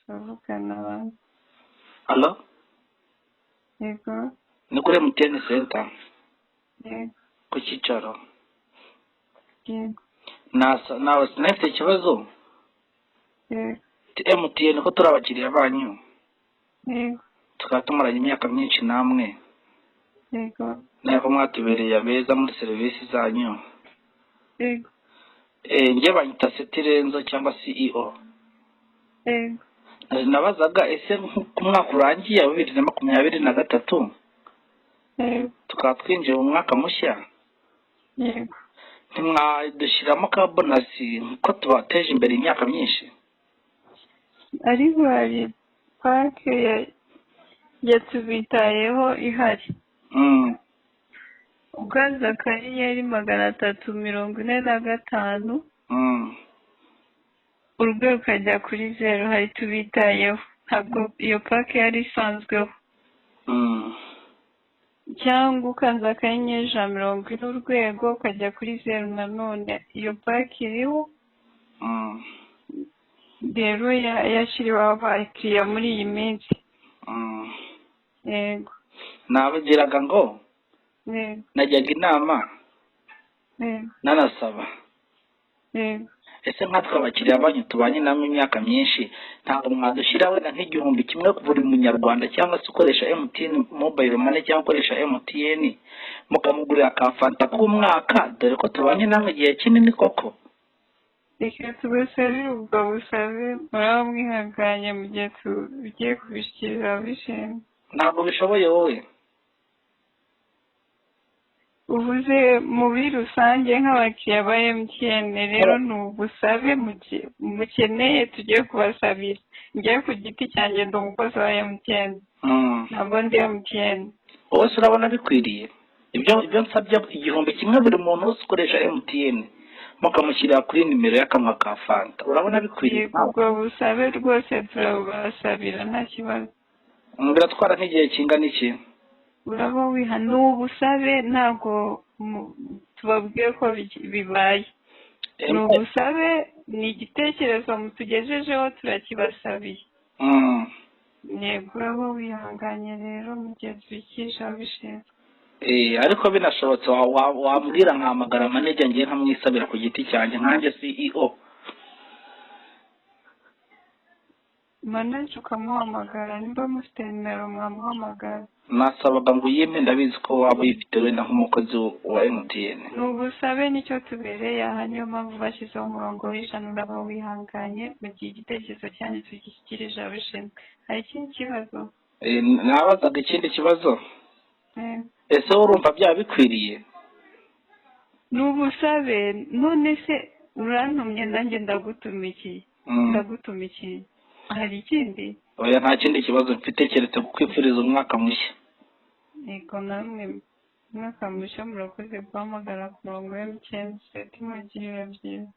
bavugana abantu. Halo? Yego, Ni kuri MTN Center yego, ku cyicaro. yego, Nawe sinafite ikibazo. yego, MTN ko turi abakiriya banyu. yego, Tukaba tumaranye imyaka myinshi namwe. yego, Nako mwatubereye abeza muri serivisi zanyu. yego, Njye banyita Setirenzo cyangwa CEO. yego, Nabazaga ese ku mwaka urangiye wa 2023 yego, tukaba twinjiye mu mwaka mushya. yego. Ntimwadushyiramo ka bonasi ko tubateje imbere imyaka myinshi. Ariko hari pake yatubitayeho ihari. Ugaza akanyenyeri 345 urwego ukajya kuri 0 hari tubitayeho. Ntabwo iyo pake yari isanzweho. Cyangwa ukanza akanyenyeri 140 urwego ukajya kuri 0 nanone iyo pake iriho. Rero yashyiriweho abakiriya muri iyi minsi. Yego. Nabagiraga ngo Yego. najyaga inama Yego. nanasaba. Yego. Ese nkatwe abakiriya banyu tubanye namwe imyaka myinshi ntabwo mwadushyira wenda nk'igihumbi kimwe ku buri munyarwanda cyangwa se ukoresha MTN mobile money cyangwa ukoresha MTN mukamugurira ka fanta k'umwaka dore ko tubanye namwe igihe kinini koko. Reka tubasabire ubwo busabe muraba mwihanganye mu gihe tugiye kubishyikiriza ababishinzwe. Ntabwo bishoboye wowe. Uvuze muri rusange nk'abakiriya ba MTN rero ni ubusabe mukeneye tugiye kubasabira. Njye ku giti cyanjye ndi umukozi wa MTN. Ntabwo ndi MTN. Wowe urabona bikwiriye ibyo nsabye igihumbi kimwe buri muntu wese ukoresha MTN mukamushyirira kuri nimero y'akanwa ka fanta urabona bikwiriye? Ubwo busabe rwose turabasabira nta kibazo. Biratwara nk'igihe kingana iki? Uraba wiha ni ubusabe ntabwo tubabwiye ko bibaye. Ni ubusabe ni igitekerezo mutugejejeho turakibasabiye. Yego uraba wihanganye rero mu gihe tubikisha ababishinzwe. Ariko binashobotse wambwira nkahamagara manager ngiye nkamwisabira ku giti cyanjye nkanjye CEO. Manager ukamuhamagara nimba mufite nimero mwamuhamagara. Nasabaga ngo uyimpe ndabizi ko waba uyifite wenda nk'umukozi wa MTN. Ni ubusabe nicyo tubereye aha niyo mpamvu bashyizeho umurongo w'ijana uraba wihanganye mu gihe igitekerezo cyanyu tugishyikirije ababishinzwe. Hari ikindi kibazo? Nabazaga ikindi kibazo. Ese urumva byaba bikwiriye? Ni ubusabe none se urantumye nanjye ndagutumikiye. Ndagutumikiye. Hari ikindi? Oya nta kindi kibazo mfite keretse kukwifuriza umwaka mushya. Yego namwe umwaka mushya murakoze guhamagara ku murongo wa MTN mugirira byiza.